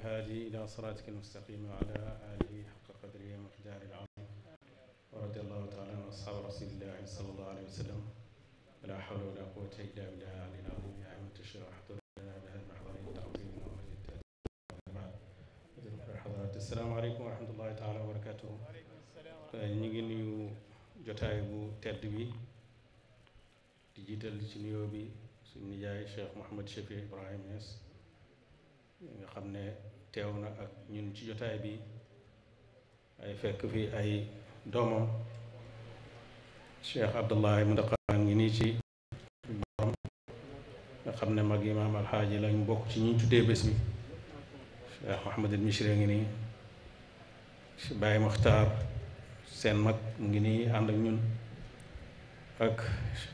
الهادي إلى صراطك المستقيم وعلى آله حق قدره ومقداره العظيم ورضي الله تعالى عن أصحاب رسول الله صلى الله عليه وسلم ولا حول ولا قوة إلا بالله العلي العظيم يا أئمة الشيخ احضروا لنا بهذا المحضر التعظيم والحضرات. السلام عليكم ورحمة الله تعالى وبركاته. ñu ngi nuyu jotaay bu tedd bi di jiital ci nuyoo bi suñu nijaay Cheikh Mouhamed Chafi Ibrahim Niass nga xam ne teew na ak ñun ci jotaay bi ay fekk fi ay doomam Cheikh Abdullahi Mundaqaan ngi nii ci borom nga xam ne mag imaam alxaaji lañ bokk ci ñi tuddee bés bi. Cheikh Mouhamed El Michri ngi nii si Baye Muxtaar seen mag mu ngi nii ànd ak ñun ak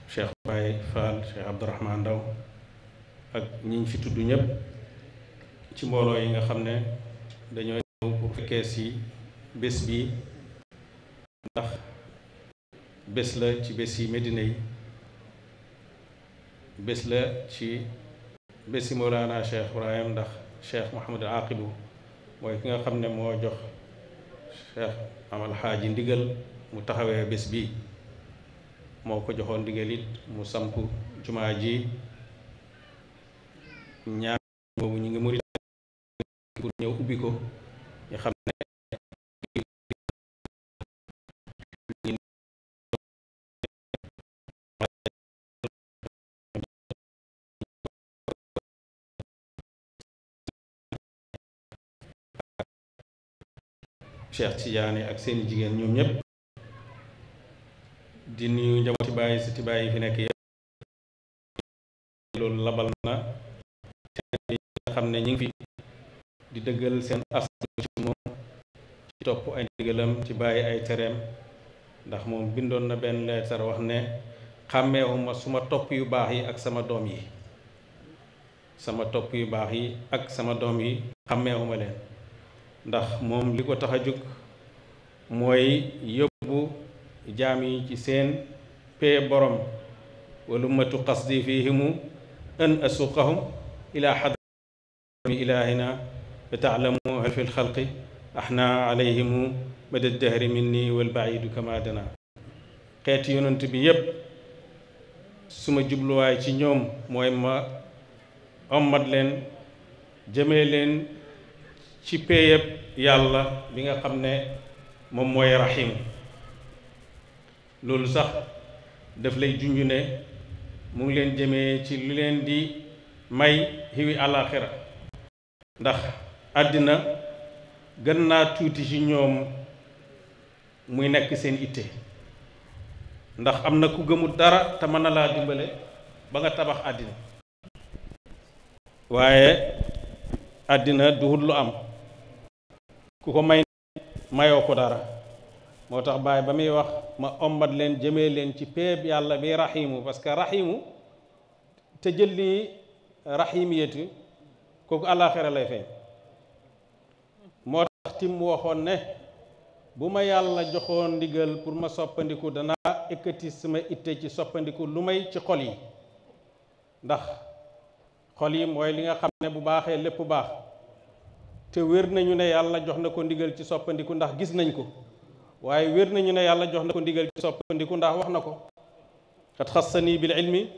Cheikh Baye Fall Cheikh Abdourahman Ndaw ak ñiñ fi tudd ñëpp ci mbooloo yi nga xam ne dañoo ñëw pour fekkee si bés bi ndax bés la ci bés yi Medina yi bés la ci bés yi Mawlana Cheikh Ibrahim ndax Cheikh Mouhamadul Aqibu mooy ki nga xam ne moo jox Cheikh Amal Xaaji ndigal mu taxawee bés bi moo ko joxoon ndigal it mu samp jumaa ji ñaar boobu ñu ngi murit pour ñëw ubbi ko ñu xam ne Cheikh Tidiane ak seeni jigéen ñoom ñëpp di nuyu njabooti bàyyi si tibaay yi fi nekk yëpp loolu labal na yi nga xam ne ñu ngi fi di dëggal seen askan ci moom ci topp ay ndigalam ci bàyyi ay tereem ndax moom bindoon na benn leetar wax ne xàmmeewuma suma topp yu baax yi ak sama doom yi sama topp yu baax yi ak sama doom yi xàmmeewuma leen ndax moom li ko tax a jóg mooy yóbbu jaam yi ci seen pee borom wala matu qasdi fihimu an asuqahum ila xadrami ilahina fa taalamu hal fi lxalqi ahna alayhimu mada dahri minni walbaidu kama dana xeeti yonent bi yépp suma jubluwaay ci ñoom mooy ma ommat leen jëmee leen ci péyeb yàlla bi nga xam ne moom mooy rahim loolu sax daf lay junj ne mu ngi leen jëmee ci lu leen di may xiwi àllaaxira ndax àddina gën naa tuuti ci ñoom muy nekk seen itte ndax am na ku gëmul dara te mën na laa dimbale ba nga tabax àddina waaye àddina duhut lu am ku ko may mayoo ko dara moo tax baay ba muy wax ma ombat leen jëmee leen ci péeb yàlla bi rahimu parce que rahimu te jëlli rahimiyatu kooku àllaaxira lay feeñ moo tax tim mu waxoon ne bu ma yàlla joxoon ndigal pour ma soppandiku danaa ekkati sama itte ci soppandiku lu may ci xol yi ndax xol yi mooy li nga xam ne bu baaxee lépp baax te wér nañu ne yàlla jox na ko ndigal ci soppandiku ndax gis nañ ko waaye wér nañu ne yàlla jox na ko ndigal ci soppandiku ndax wax na ko qad xassani bil ilmi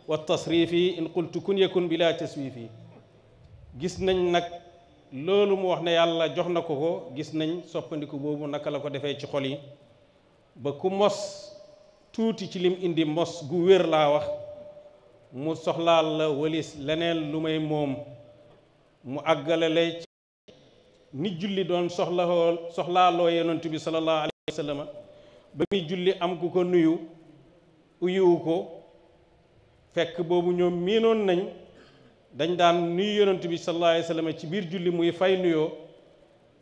wa tasrifi in qultu kun yakun bila taswifi gis nañ nag loolu mu wax ne yàlla jox na ko ko gis nañ soppandiku boobu naka la ko defee ci xol yi ba ku mos tuuti ci lim indi mos gu wér laa wax mu soxlaal la walis leneen lu may moom mu àggalale ci nit julli doon soxlaaloo yonent bi sallallahu alayhi wa sallam ba muy julli am ku ko nuyu uyuwu ko fekk boobu ñoom miinoon nañ dañ daan nuyu yonent bi sallallahu alayhi wa sallam ci biir julli muy fay nuyoo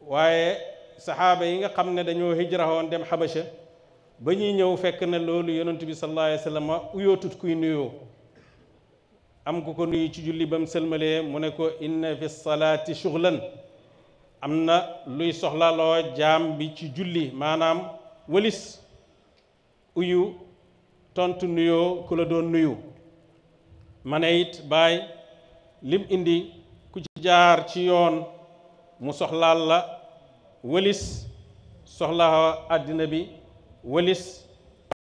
waaye saxaaba yi nga xam ne dañoo hijrawoon dem xabasha ba ñuy ñëw fekk na loolu yonent bi sallallahu alayhi wa sallam uyootut kuy nuyoo am ku ko nuyu ci julli ba mu sëlmalee mu ne ko inna fi salaati shughlan am na luy soxlaloo jaam bi ci julli maanaam walis uyu tontu nuyoo ku la doon nuyu ma ne it baay lim indi ku ci jaar ci yoon mu soxlaal la wëlis soxla àddina bi wëlis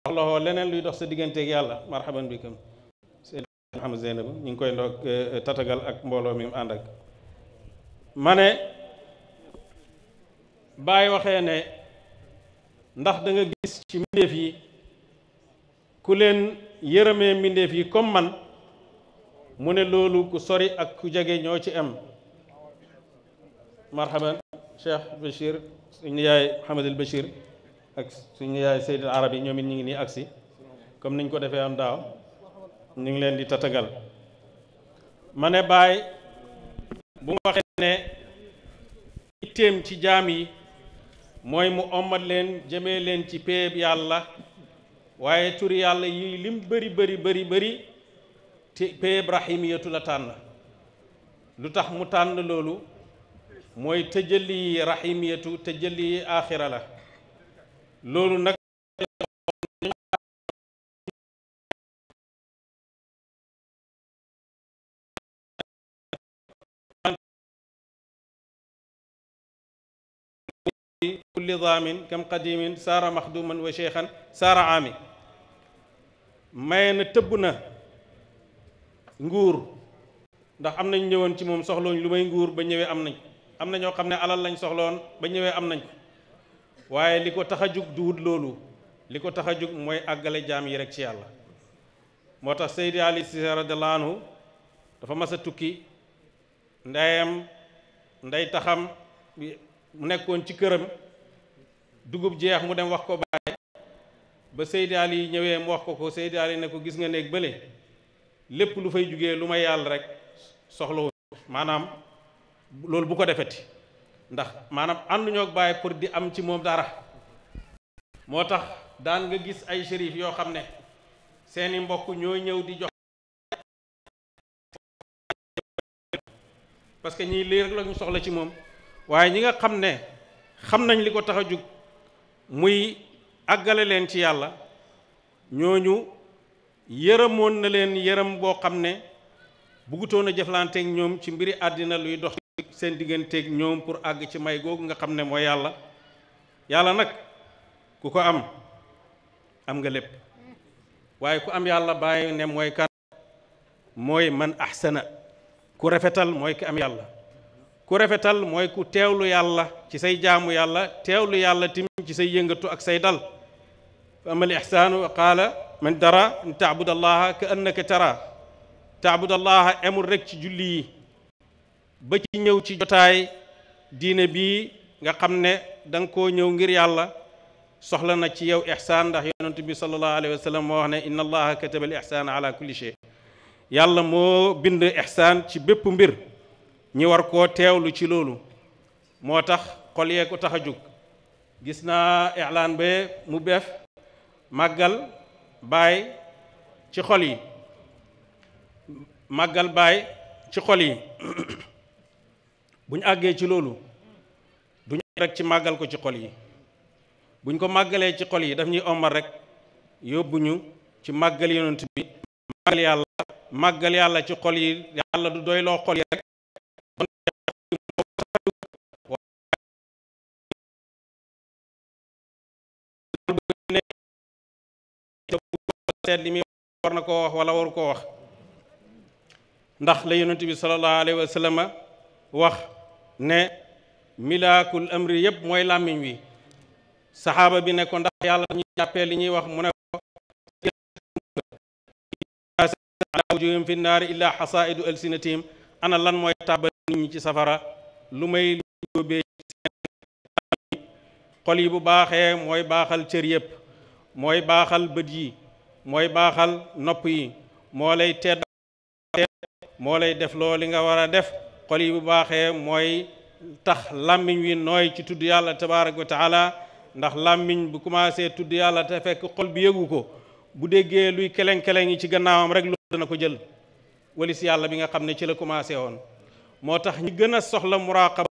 soxla leneen luy dox sa digganteeg yàlla. marhaban bikum Seydi Mouhamed Zeynab ñu ngi koy ndoog tatagal ak mbooloo mi mu ànd ak ma ne Baay waxee ne ndax da nga gis ci mbindeef yi ku leen yërëmee mbindeef yi comme man mu ne loolu ku sori ak ku jege ñoo ci am. marhaban Cheikh Bachir suñu yaay Mouhamadul Bachir ak suñu yaay Seydil Arabi ñoom it ñu ngi nii agsi comme niñ ko defee am daaw ñu ngi leen di tatagal. ma ne Baay bu mu waxee ne itteem ci jaam yi mooy mu ommat leen jëmee leen ci péeb yàlla waaye turi yàlla yi lim bëri te péeb rahimiyatu la tànn. lu tax mu tànn loolu mooy tëjëli rahimiyatu tëjëli aaxira la. loolu nag kulli daamin kam qadimin saara maxduman wa cheikhan saara aami maye na tëbb na nguur ndax am nañ ñëwoon ci moom soxlooñ lu may nguur ba ñëwee am nañ. am na ñoo xam ne alal lañ soxloon ba ñëwee am nañ waaye li ko tax a jug duwut loolu li ko tax a jug mooy àggale jaam yi rek ci yàlla. moo tax Seydi Ali Cissé radiyallahu anhu dafa mas a tukki ndey taxam mu nekkoon ci këram dugub jeex mu dem wax ko Baay ba Seydi Ali ñëwee mu wax ko Seydi Ali ne ko gis nga néeg bële lépp lu fay jugee lu may yàlla rek soxlawu maanaam loolu bu ko defeti ndax maanaam ànduñoo ak Baay pour di am ci moom dara. moo tax daan nga gis ay shérif yoo xam ne seeni mbokk ñoo ñëw di jox parce que ñii lii rek la ñu soxla ci moom waaye ñi nga xam ne xam nañ li ko tax a jug muy àggale leen ci yàlla ñooñu yërëmoon na leen yërëm boo xam ne buggutoon a jëflanteeg ñoom ci mbiri àddina luy dox seen digganteeg ñoom pour àgg ci may googu nga xam ne mooy yàlla. yàlla nag ku ko am nga lépp waaye ku am yàlla Baay ne mooy kan mooy man ahsana ku rafetal mooy ki am yàlla. ku rafetal mooy ku teewlu yàlla ci say jaamu yàlla teewlu yàlla tim ci say yëngatu ak say dal. fa amal ihsaanu qaala man dara an taabud allaha ka annaka tara taabud allaha amul rek ci julli yi ba ci ñëw ci jotaay diine bii nga xam ne da nga koo ñëw ngir yàlla soxla na ci yow ihsaan ndax yonent bi sallallahu alayhi wa sallam moo wax ne inna allaha kataba al ihsaana ala kulli shay. yàlla moo bind ihsaan ci bépp mbir ñi war koo teewlu ci loolu. moo tax xol yee ko tax a jóg. gis naa i'laan be mu beef màggal Baay ci xol yi màggal Baay ci xol yi buñ àggee ci loolu duñ rek ci màggal ko ci xol yi buñ ko màggalee ci xol yi daf ñuy omal rek yóbbuñu ci màggal yonent bi màggal yàlla ci xol yi. yàlla du doy loo xol yi rek seet li muy war na koo wax wala waru koo wax ndax la yonent bi sallallahu alayhi wa sallam wax ne milaakul amri yëpp mooy làmmiñ wi. saxaaba bi ne ko ndax yàlla ñuy jàppee li ñuy wax mu ne ko wujuhum fi naari illa xasaidu alsinatihim ana lan mooy tàbbal nit ñi ci safara lu may yóbbee xol yi bu baaxee mooy baaxal cër yëpp mooy baaxal bët yi mooy baaxal nopp yi moo lay tedd moo lay def loo li nga war a def. xol yi bu baaxee mooy tax làmmiñ wi nooy ci tudd yàlla tabaaraka wa taala ndax làmmiñ bu commencé tudd yàlla te fekk xol bi yëgu ko bu déggee luy keleng-keleng yi ci gannaawam rek loolu dana ko jël walis yàlla bi nga xam ne ci la commencé woon. moo tax ñi gën a soxla muraqaba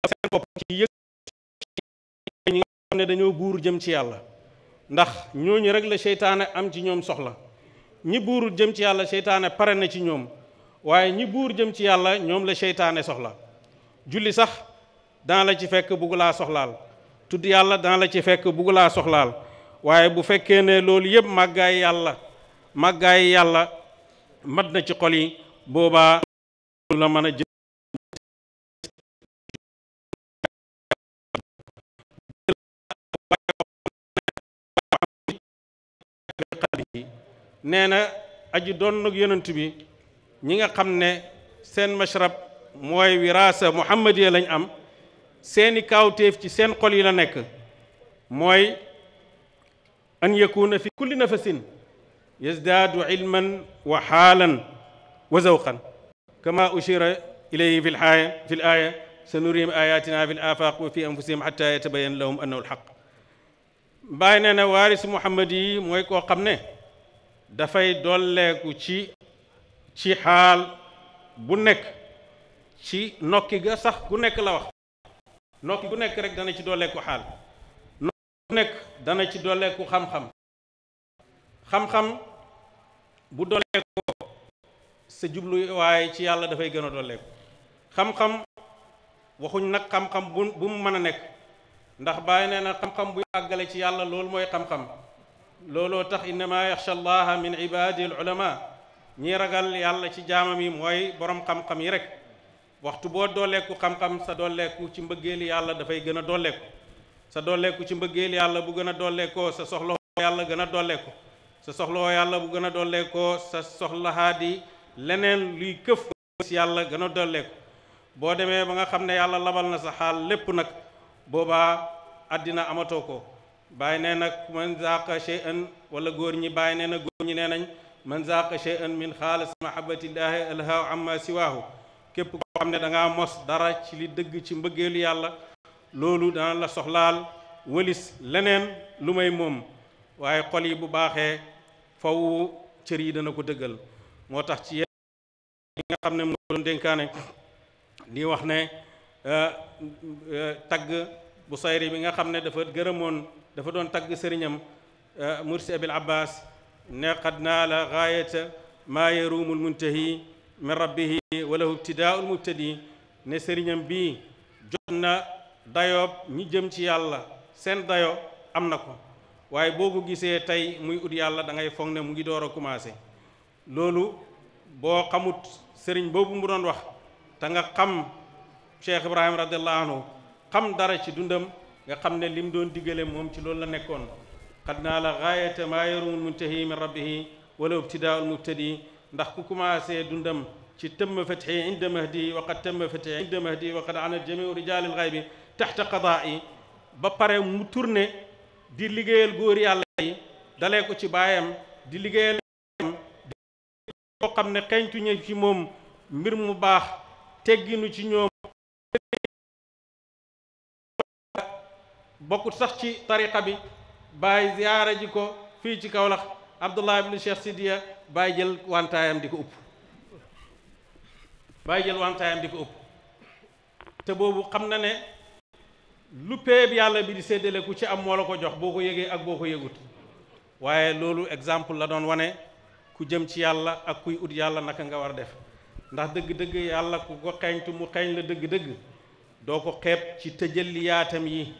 seen bopp ci yëg ñi nga xam ne dañoo buur jëm ci yàlla ndax ñooñu rek la seytaane am ci ñoom soxla. ñi buurul jëm ci yàlla seytaane pare na ci ñoom waaye ñi buur jëm ci yàlla ñoom la seytaane soxla. julli sax dana la ci fekk bugg laa soxlaal tudd yàlla dana la ci fekk bugg laa soxlaal waaye bu fekkee ne loolu yëpp màggaay yàlla mat na ci xol yi boobaa la mën a jël nee na aji doon nag yonent bi ñi nga xam ne seen mashrab mooy wiraasa muhammadiya lañ am seeni kaawteef ci seen xol yi la nekk mooy an yakuna fi kulli nafasin yazdaadu ilman wa xaalan wa zawqan kama ushira ilayhi fi l aaya sanurihim ayatina fi l afaq wa fi anfusihim xata yatabayan lahum annahu alxaq bàyyi nee na waaris muhammad yi mooy koo xam ne dafay dolleeku ci xaal bu nekk ci nokki ga sax gu nekk la wax nokki gu nekk rek dana ci dolleeku xaal nokki gu nekk dana ci dolleeku xam-xam bu dolleekoo sa jublu waaye ci yàlla dafay gën a dolleeku xam-xam waxuñ nag xam-xam bu mu mën a nekk ndax bàyyi nee na xam-xam bu àggale ci yàlla loolu mooy xam-xam looloo tax innama yaxsha allaha min ibadihi al ulama ñi ragal yàlla ci jaamam yi mooy borom xam-xam yi rek waxtu boo dooleeku xam-xam sa dooleeku ci mbëggeeli yàlla dafay gën a dooleeku sa dooleeku ci mbëggeeli yàlla bu gën a dooleekoo sa soxla yàlla gën a dooleeku sa soxla yàlla bu gën a dooleekoo sa soxla di leneen luy këf si yàlla gën a dooleeku boo demee ba nga xam ne yàlla labal na sa xaal lépp nag boobaa àddina amatoo ko bàyyi nee nag man zaqa shay'an wala góor ñi bàyyi nee na góor ñi nee nañ man zaqa shay'an min xaalis mahabbatillahi alhaa amma siwaahu képp koo xam ne da ngaa mos dara ci li dëgg ci mbëggeelu yàlla loolu dana la soxlaal wëlis leneen lu may moom waaye xol yi bu baaxee faw cër yi dana ko dëggal moo tax ci yéen nga xam ne moo doon dénkaane di wax ne tagg bu sayri bi nga xam ne dafa doon tagg sëriñam mursi abil abbas ne qad naala gaayata maa yaruumul muntahi min rabbihi wa lahu ibtidaa'ul mubtadi ne sëriñam bii jot na dayoob ñi jëm ci yàlla seen dayo am na ko waaye boo ko gisee tey muy ut yàlla da ngay foog ne mu ngi door a commencé loolu boo xamut sëriñ boobu mu doon wax te nga xam Cheikh Ibrahim radiallahu anhu xam dara ci dundam nga xam ne lim doon diggale moom ci loolu la nekkoon xad naa la gaayata maa yarumul muntahi min rabbihi wala ibtidaa'ul mubtadi ndax ku commencé dundam ci tëmma fatxi inda mahdi wa qad tëmma fatxi inda mahdi wa qad ana jamiu rijaalil xaybi taxta qadaa'i ba pare mu tourné di liggéeyal góor yàlla yi dalee ko ci baayam di liggéeyal di koo xam ne xeeñtuñu ci moom mbir mu baax tegginu ci ñoom bokkut sax ci tariqa bi bàyyi ziyaara ji ko fii ci Kawlax Abdullah ibn Cheikh Sidiya bàyyi jël wantaayam di ko upp te boobu xam na ne lu péeb yàlla bi di séddale ku ci am moo la ko jox boo ko yëgee ak boo ko yëgut waaye loolu exemple la doon wane ku jëm ci yàlla ak kuy ut yàlla naka nga war a def ndax dëgg-dëgg yàlla ku ko xeeñtu mu xeeñ la dëgg-dëgg doo ko xeeb ci tëjalliyaatam yi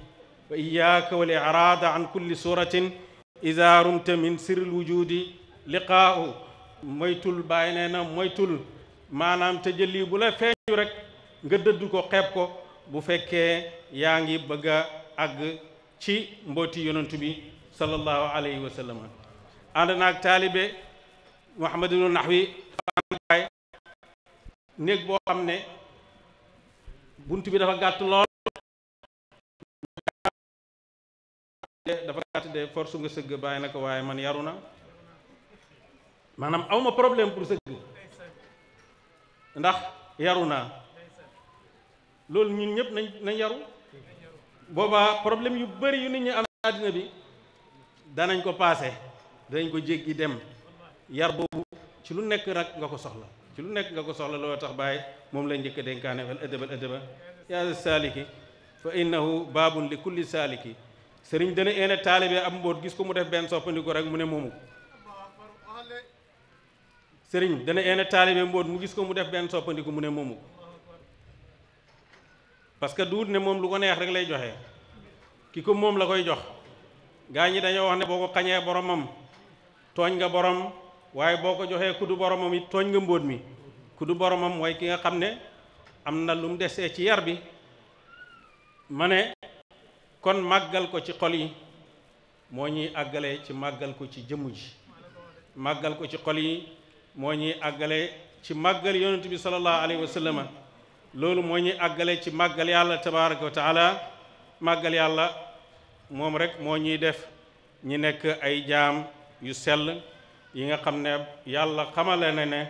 wa iyaaka wal iraada an kulli suratin ida rumta min sirril wujudi liqaa'u moytul bàyyi nee na moytul maanaam tëjalli bu la feeñu rek nga dëdd ko xeeb ko bu fekkee yaa ngi bëgg a àgg ci mbooti yonantu bi sallallahu alayhi wa sallam ànd naag taalibe Muhammadul Nahwi baay néeg boo xam ne bunt bi dafa gàtt lool dafa gàtt de force nga sëgg bàyyi na ko waaye man yaru na maanaam awma problème pour sëgg ndax yaru naa loolu ñun ñëpp nañ yaru boobaa problème yu bari yu nit ñi am àddina bi danañ ko paase danañ ko jéggi dem yar boobu ci lu nekk nag nga ko soxla loolu tax bàyyi moom lay njëkk a dénkaane wal adaba yaa saaliki fa innahu baabun li kulli saaliki sëriñ dana eene taalibe am mbóot gis ko mu def benn soppandiku rek mu ne moomu sëriñ dana eene taalibe mbóot mu gis ko mu def benn soppandiku mu ne moomu parce que duut ne moom lu ko neex rek lay joxe ki ko moom la koy jox gaa ñi dañoo wax ne boo ko xañee boromam tooñ nga borom waaye boo ko joxee ku du boromam it tooñ nga mbóot mi ku du boromam mooy ki nga xam ne am na lu mu desee ci yar bi ma ne kon màggal ko ci xol yi moo ñuy àggale ci màggal ko ci jëmm ji màggal ko ci xol yi moo ñuy àggale ci màggal yonent bi sallallahu alayhi wa sallam loolu moo ñuy àggale ci màggal yàlla tabaraka wa taala màggal yàlla moom rek moo ñuy def ñi nekk ay jaam yu sell yi nga xam ne yàlla xamale na ne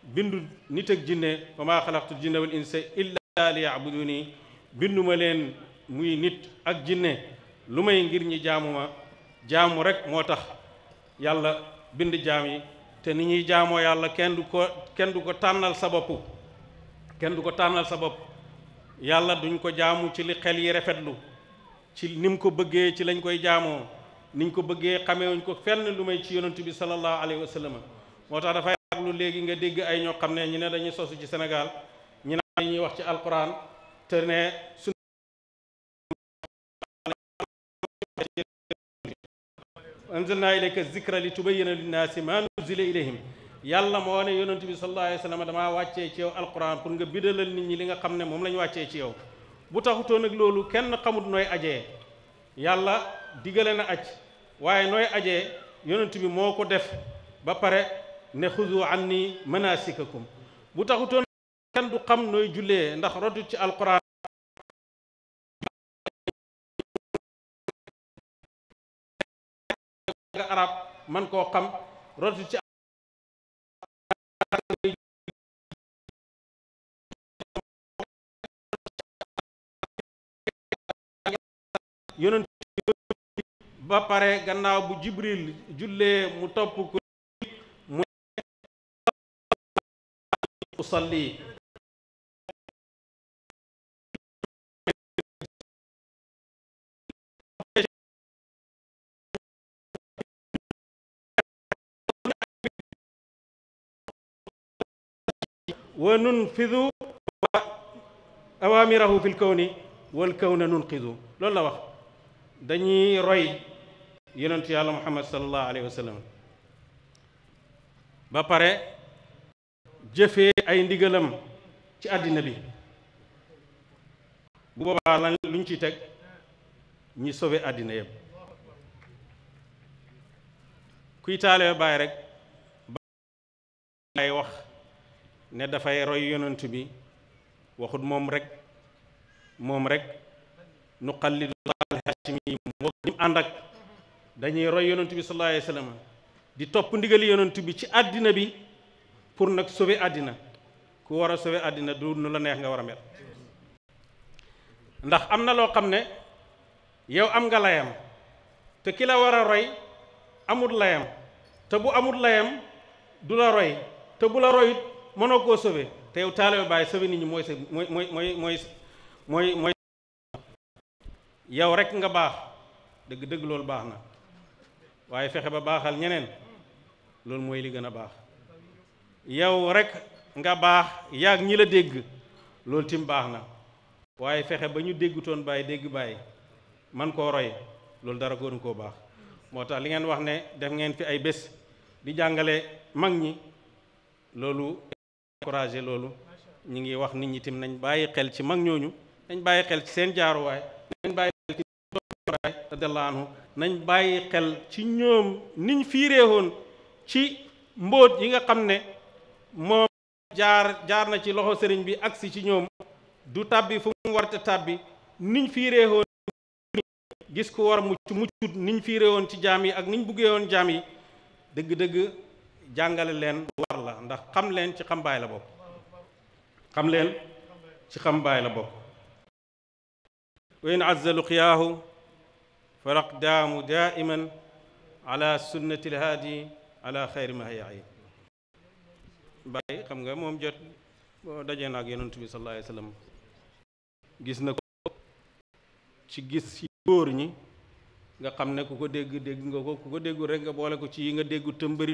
bindu nit ak jinne wa maa xalaqtu jinne wal insa illa li yabuduni binduma leen muy nit ak jinne lu may ngir ñi jaamuma jaamu rek moo tax yàlla bind jaam yi te ni ñuy jaamoo yàlla kenn du ko tànnal sa bopp kenn du ko tànnal sa bopp yàlla duñ ko jaamu ci li xel yi rafetlu ci ni mu ko bëggee ci lañ koy jaamoo niñ ko bëggee xamewuñ ko fenn lu may ci yonent bi sallallahu alayhi wa sallam moo tax dafay lu léegi nga dégg ay ñoo xam ne ñu ne dañuy sosu ci Sénégal ñu naan ñuy wax ci alquran te ne su anzalna ilayka zikra li tubayyina linnaasi ma nuzila ilayhim yàlla moo ne yonent bi sallallahu alayhi wa sallam damaa wàccee ci yow alquran pour nga bidalal nit ñi li nga xam ne moom la ñu wàccee ci yow bu taxutoon nag loolu kenn xamut nooy ajee yàlla digale na aj waaye nooy ajee yonent bi moo ko def ba pare ne xuzu anni manasikakum bu taxutoon kenn du xam nooy jullee ndax rotu ci alquran nga arab man koo xam rotu ci yonent ba pare gannaaw bu jibril jullee mu topp ko mu usalli wa nunfidu awamirahu fil kawni wal kawna nunqidu loolu la wax dañuy roy yonentu yàlla muhammad sallallahu alayhi wa sallam ba pare jëfee ay ndigalam ci àddina bi bu boobaa lan luñ ci teg ñi sauvé àddina yëpp kuy taale bàyyi rek ay wax ne dafay roy yonent bi waxut moom rek nuqallidu al-hashimi moo ñu ànd ak dañuy roy yonent bi sallallahu alayhi wa sallam di topp ndigali yonent bi ci àddina bi pour nag sauver àddina ku war a sauver àddina du nu la neex nga war a mel ndax am na loo xam ne yow am nga layam te ki la war a roy amut layam te bu amut layam du la roy te bu la royut mënoo koo sauver te yow taalibe Baay sauver nit ñi mooy yow rek nga baax dëgg loolu baax na waaye fexe ba baaxal ñeneen loolu mooy li gën a baax yow rek nga baax yaag ñi la dégg loolu tim baax na waaye fexe ba ñu déggutoon Baay dégg Baay man koo roy loolu dara gënu koo baax moo tax li ngeen wax ne def ngeen fi ay bés di jàngale mag ñi loolu encouragé loolu ñu ngi wax nit ñi tim nañ bàyyi xel ci mag ñooñu nañ bàyyi xel ci seen jaaruwaay nañ bàyyi xel ci radiyallahu anhu nañ bàyyi xel ci ñoom niñ fiireewoon ci mbóot yi nga xam ne moom jaar na ci loxo sëriñ bi agsi ci ñoom du tàbbi fu mu warte tàbbi niñ fiireewoon gis ku war a muccut niñ fiireewoon ci jaam yi ak niñ buggee woon jaam yi dëgg-dëgg jàngale leen war la ndax xam leen ci xam baay la bokk xam leen ci xam baay la bokk wa in azza luqyaahu faraqdaamu daiman ala sunnati lhaadi ala xayri mahyayi baay xam nga moom jot boo dajee na ak yonent bi sallallahu alayhi wa sallam gis na ko ci gis ci góor ñi nga xam ne ku ko dégg nga ko ku ko déggul rek nga boole ko ci yi nga déggu tëmbëri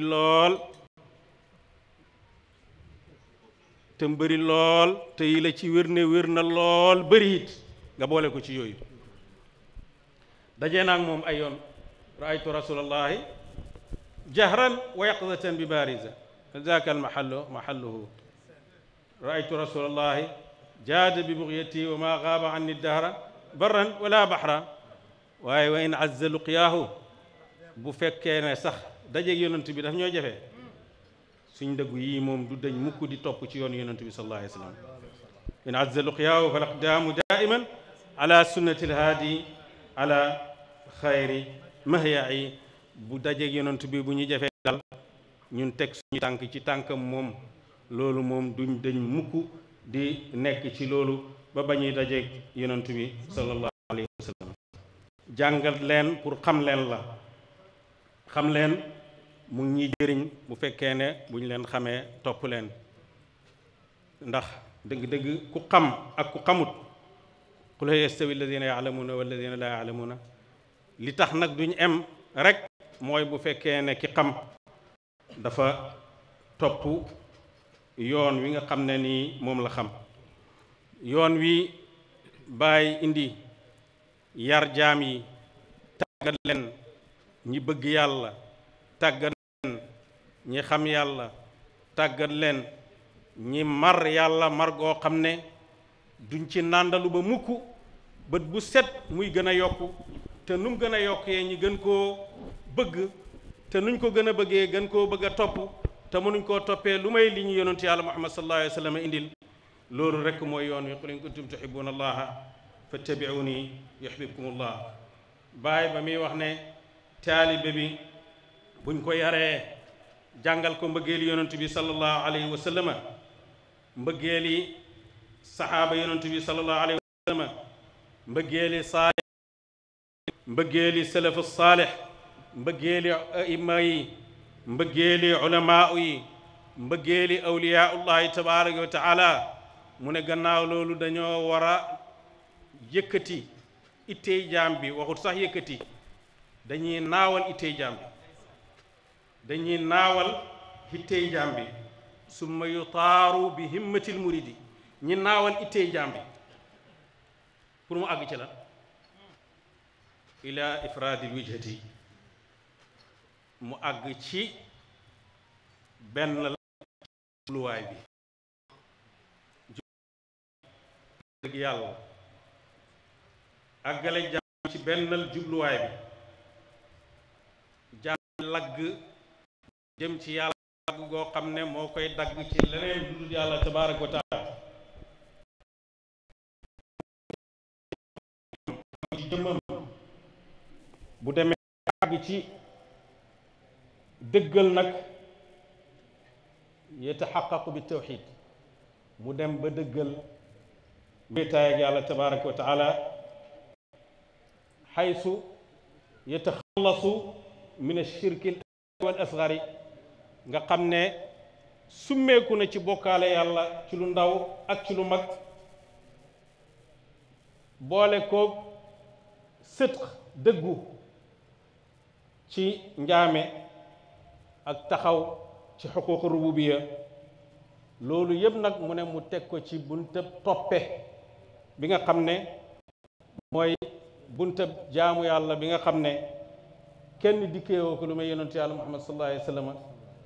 lool te yi la ci wér na lool bëri it nga boole ko ci yooyu. dajee naag moom ay yoon raaytu rasulallahi jahran wa yaqzatan bi bariza zaaka al mahalluhu raaytu rasulallahi jaada bi bugyati wa ma gaaba anni dahra barran wala bahra waaye wa in azza luqyaahu bu fekkee ne sax dajeeg yonent bi daf ñoo jafe suñ dëggu yii moom du dañ mukk di topp ci yoon yonent bi sallallahu alayhi wa sallam in azza luqyaahu fal aqdaamu daiman ala sunnati alhaadi ala xayri mahya'i bu dajeeg yonent bi bu ñu jafee dal ñun teg suñu tànk ci tànkam moom loolu moom duñ dañ mukk di nekk ci loolu ba bañuy dajeeg yonent bi sallallahu alayhi wa sallam jàngal leen pour xam leen la xam leen mu ngi ñuy jëriñ bu fekkee ne bu ñu leen xamee topp leen ndax dëgg-dëgg ku xam ak ku xamut qul hal yastawi alladina yaalamuuna walladina laa yaalamuuna li tax nag duñ em rek mooy bu fekkee ne ki xam dafa topp yoon wi nga xam ne nii moom la xam yoon wi bàyyi indi yar jaam yi tàggat leen ñi bëgg yàlla tàggat leen ñi xam yàlla tàggat leen ñi mar yàlla mar goo xam ne duñ ci nàndalu ba mukk bët bu set muy gën a yokku te nu mu gën a yokkee ñi gën koo bëgg te nuñ ko gën a bëggee gën koo bëgg a topp te mënuñ koo toppee lu may li ñu yonent yàlla muhammad sallallahu alayhi wa sallam indil loolu rekk mooy yoon wi qul in kuntum tuhibbuna allaha fattabi'uni yuhbibkumullah baay ba muy wax ne taalibe bi buñ ko yaree jàngal ko mbëggeeli yonent bi sallallahu alayhi wa sallam mbëggeeli saxaaba yonent bi sallallahu alayhi wa sallam mbëggeeli saalih mbëggeeli salafu saalih mbëggeeli aima yi mbëggeeli ulamaa yi mbëggeeli awliyaullahi tabaraka wa taala mu ne gannaaw loolu dañoo war a yëkkati ittey jaam bi waxut sax yëkkati dañuy naawal ittey jaam bi dañuy naawal ittey jaam bi summa yutaaru bi himmatil muridi ñi naawal ittey jaam bi pour mu àgg ci la ila ifraadil wijhati mu àgg ci benn la jubluwaay bi dëgg yàlla àggale jaam ci bennal jubluwaay bi jaam lagg jëm ci yàlla lagg goo xam ne moo koy dagg ci leneen lu dul yàlla tabaaraka wa taala ci jëmmam bu demee àgg ci dëggal nag yataxaqaqu bi tawxid mu dem ba dëggal wéetaay ak yàlla tabaraka wa taala xaysu yataxallasu min ashirki wal asgari nga xam ne summeeku na ci bokkaale yàlla ci lu ndaw ak ci lu mag boole koog sëtq dëggu ci njaame ak taxaw ci xuquuq rububiya loolu yëpp nag mu ne mu teg ko ci buntab toppe bi nga xam ne mooy buntab jaamu yàlla bi nga xam ne kenn dikkeewoo ko lu may yonentu yàlla muhammad sallallahu alayhi wa sallam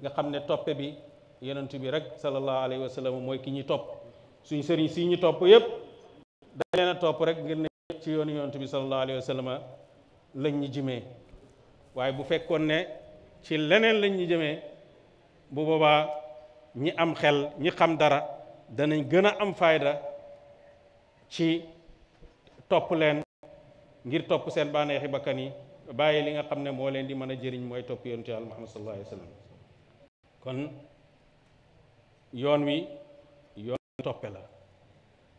nga xam ne toppe bi yonentu bi rek sallallahu alayhi wa sallam mooy ki ñuy topp suñ sëriñ si ñu topp yëpp dañ leen a topp rek ngir ne ci yoonu yonentu bi sallallahu alayhi wa sallam lañ ñu jimee waaye bu fekkoon ne ci leneen lañ ñu jëmee bu boobaa ñi am xel ñi xam dara danañ gën a am fayda ci topp leen ngir topp seen bànneexi bakkan yi bàyyi li nga xam ne moo leen di mën a jëriñ mooy topp yonentu yàlla muhammad sallallahu alayhi wa sallam kon yoon wi yoon toppe la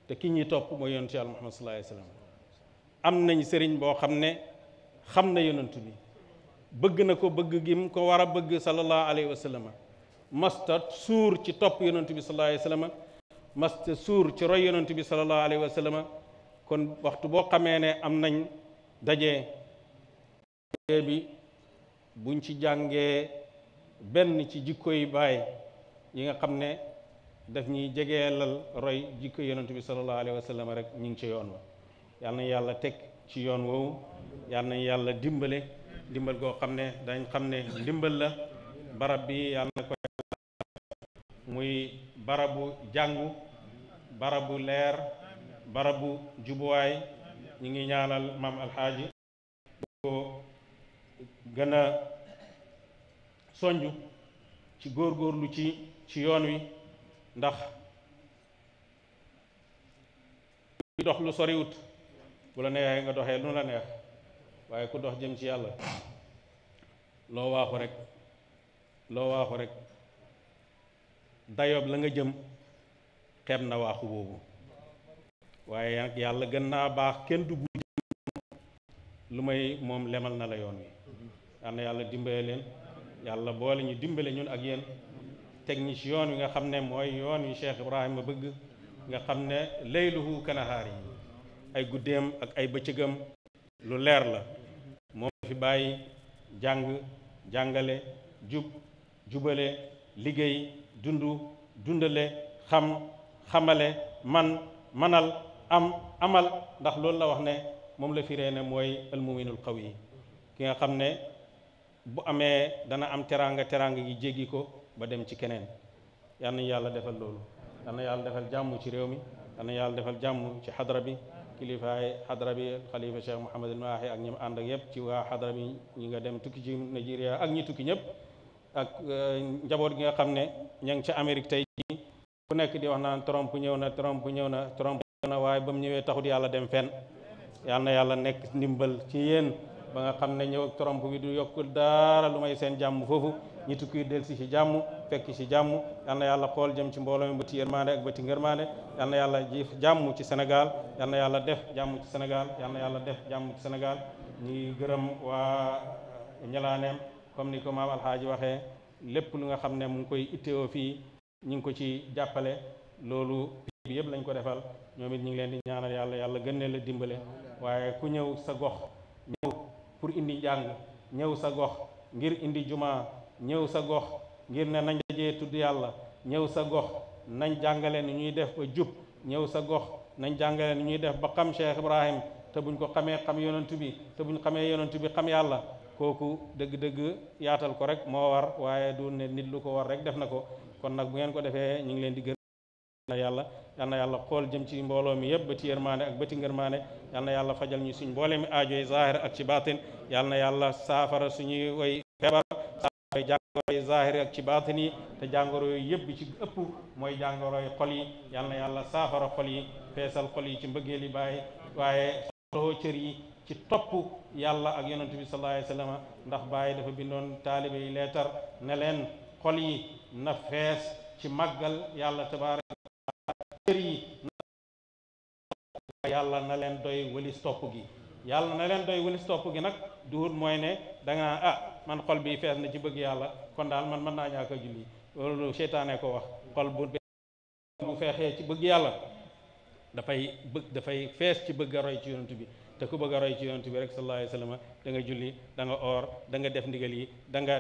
te ki ñuy topp mooy yonentu yàlla muhammad sallallahu alayhi wa sallam am nañ sëriñ boo xam ne xam na yonentu bi bëgg na ko bëgg gi mu ko war a bëgg sallallahu alayhi wa sallam masta suur ci topp yonentu bi sallallahu alayhi wa sallam masta suur ci roy yonentu bi sallallahu alayhi wa sallam kon waxtu boo xamee ne am nañ daje bi buñ ci jàngee benn ci jikko yi baay yi nga xam ne daf ñuy jegeelal roy jikko yonentu bi sallallahu alayhi wa sallam rek ñu ngi ci yoon wa yal nañ yàlla teg ci yoon woowu yal nañ yàlla dimbale ndimbal goo xam ne dañ xam ne ndimbal la barab bi yàlla na ko muy barabu jàngu barabu leer barabu jubuwaay ñi ngi ñaanal maam alxaaji ko gën a sonju ci góorgóorlu ci yoon wi ndax dox lu soriwut bu la neexee nga doxee lu la neex waaye ku dox jëm ci yàlla loo waaxu rek dayoob la nga jëm xeeb na waaxu boobu waaye nag yàlla gën naa baax kenn du lu may moom lemal na la yoon wi yal na yàlla dimbale leen yàlla boole ñu dimbale ñun ak yéen teg ñi ci yoon wi nga xam ne mooy yoon wi Cheikh Ibrahima bëgg nga xam ne layluhu kanahaar yi ay guddeem ak ay bëccëgam lu leer la moom fi bàyyi jàng jàngale jubale liggéey dundale xamale manal amal ndax loolu la wax ne moom la firee ne mooy almuminul qawi ki nga xam ne bu amee dana am teraanga gi jéggi ko ba dem ci keneen yal na yàlla defal loolu yal na yàlla defal jàmm ci réew mi yal na yàlla defal jàmm ci xadra bi kilifaay xadra bi xalifa Cheikh Mouhamadul Mahi ak ñi ànd ak yëpp ci waa xadra bi ñi nga dem tukki ci Nigeria ak ñi tukki ñëpp ak njaboot gi nga xam ne ña ngi ca Amérique tey jii ku nekk di wax naan Trump ñëw na waaye ba mu ñëwee taxut yàlla dem fenn yal na yàlla nekk ndimbal ci yéen ba nga xam ne ñëw ak Trump bi du yokkul dara lu may seen jàmm foofu ñi tukki delsi ci jàmm fekk ci jàmm yal na yàlla xool jëm ci mbooloo mi bëti yërmaande ak bëti ngërmaande yal na yàlla jif jàmm ci Sénégal yal na yàlla def jàmm ci Sénégal yal na yàlla def jàmm ci Sénégal ñuy gërëm waa ñalaaneem comme ni ko maam alxaaji waxee lépp lu nga xam ne mu ngi koy itteewoo fii ñu ngi ko ci jàppale loolu bi yëpp lañ ko defal ñoom it ñu ngi leen di ñaanal yàlla gën leen la dimbale waaye ku ñëw sa gox ñëw pour indi njàng ñëw sa gox ngir indi jumaa ñëw sa gox ngir ne nañ dajee tudd yàlla ñëw sa gox nañ jàngale ni ñuy def ba jub ñëw sa gox nañ jàngale ni ñuy def ba xam Cheikh Ibrahim te buñ ko xamee xam yonent bi te buñ xamee yonent bi xam yàlla kooku dëgg-dëgg yaatal ko rek moo war waaye du ne nit lu ko war rek def na ko kon nag bu ngeen ko defee ñu ngi leen di gërëm yal na yàlla xool jëm ci mbooloo mi yëpp ba ci yërmaane ak bëti ngërmaane yal na yàlla fajal ñu suñ mboole mi aajoy zahir ak ci baatin yal na yàlla saafara suñuy way feebar saafara jàngoro yi zahir ak ci baatin yi te jàngoro yooyu yëpp bi ci ëpp mooy jàngoro yi xol yi yal na yàlla saafara xol yi feesal xol yi ci mbëggeel yi bàyyi waaye soxloo cër yi ci topp yàlla ak yonent bi sallallahu alayhi wa sallam ndax bàyyi dafa bindoon taalibe yi leetar ne leen xol yi na fees ci màggal yàlla tabaaraka cër yi yàlla na leen doy wëlis topp gi yàlla na leen doy wëlis topp gi nag duhut mooy ne da nga man xol bi fees na ci bëgg yàlla kon daal man mën naa ñàkk a julli loolu seytaane ko wax xol bu feexee ci bëgg yàlla dafay fees ci bëgg a roy ci yonent bi te ku bëgg a roy ci yonent bi rek sallallahu alayhi wa sallam da nga julli da nga oor da nga def ndigal yi da nga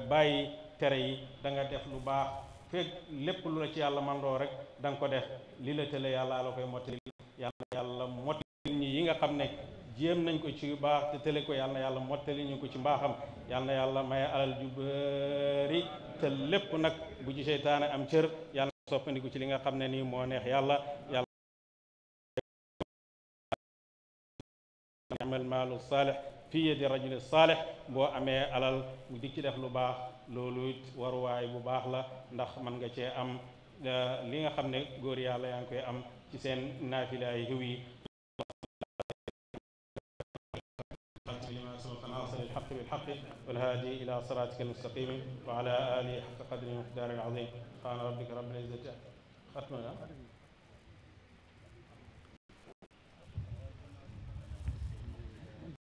bàyyi tere yi da nga def lu baax fekk lépp lu la ci yàlla man loo rek da nga ko def li la tële yàlla la koy mottali yàlla mottali ñi yi nga xam ne jéem nañ ko ci baax te tële ko yàlla mottali ñu ko ci mbaaxam yàlla na yàlla maye alal ju bëri te lépp nag bu ci seytaane am cër yàlla soppandiku ci li nga xam ne nii moo neex yàlla amal maalu saalih fii yadi rajuli saalih boo amee alal mu di ci def lu baax loolu waruwaay bu baax la ndax mën nga cee am li nga xam ne góor yàlla yaa ngi koy am ci seen naafilaay xiw yi الحق بالحق والهادي إلى صراطك المستقيم وعلى آله حق قدره ومقداره العظيم سبحان ربك رب العزة ختمنا